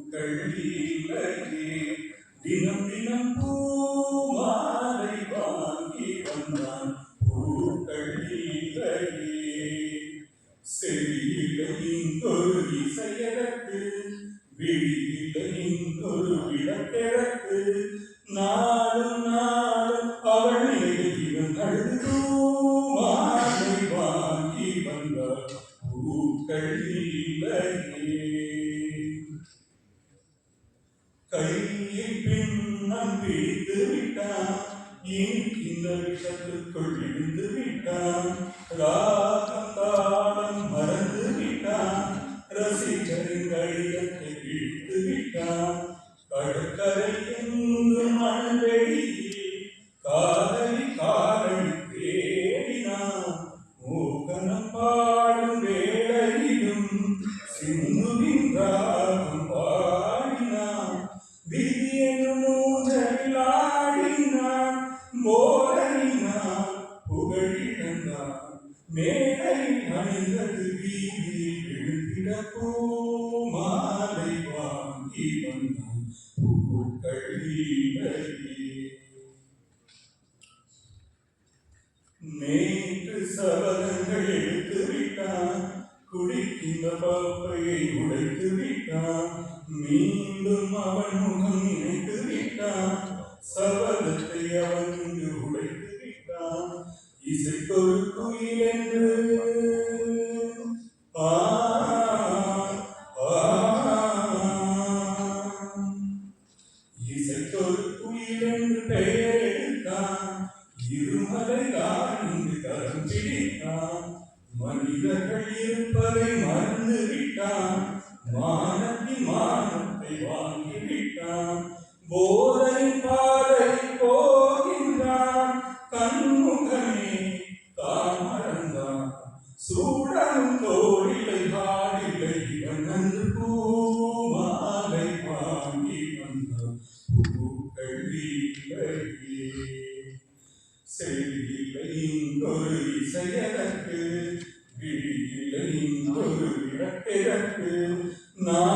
பூக்களிலேயே தினம் தினம் பூமாலை வாங்கி வந்தான் பூக்களிலேயே செவியிலே இங்கொரு இசையதற்கு விழியிலே இங்கொரு விளக்கெதற்கு நாளும் நாளும் அவள் நினைவிருந்தள் பூமாலை வாங்கி வந்தார் பூக்களிலேயே கையில் பின்னம் பிடித்து விட்டான் இந்த விஷத்துக்குள் விழுந்து விட்டான் ராகம் தாளம் மறந்து விட்டான் ரசிகரின் கடிதத்தை இழுத்து விட்டான் கடற்கரை எங்கும் மணவெளியில் காதலி காரணி தேடினான் மோகனம் பாடும் வேளையிலும் சிந்துவின் ராகம் பாடினான் விதியெனும் மூஞ்சலில் ஆடினான் மோதலினான் புகழிழந்தான் மேலை அணிந்தது வீதியில் எழுதிட பூமாலை வாங்கி வந்தான் பூக்களிலேயே நேற்று சபதங்கள் எடுத்து விட்டான் குடிக்கின்ற பாப்பையை உடைத்து விட்டான் மீண்டும் அவன் முகம் நினைத்து விட்டான் சபதத்தை அவன் இங்கு உடைத்து விட்டான் இசைக்கொரு குயில் என்று இசைக்கொரு குயில் என்று பெயர் எடுத்தான் இருமலை இங்கு கரம் பிடித்தான் மனிதர்கள் இருப்பதை மறந்து விட்டான் மானத்தை வாங்கி விட்டான் போதை பாதை போகின்றான் கண்முகமே தான் மறந்தான் சூடனும் தோழிலை பாடிலை இவன் அன்று பூமாலை வாங்கி வந்தான் பூக்களிலேயே செவியிலே இங்கொரு இசையதற்கு விழியிலே இங்கொரு விளக்கெதற்கு நான்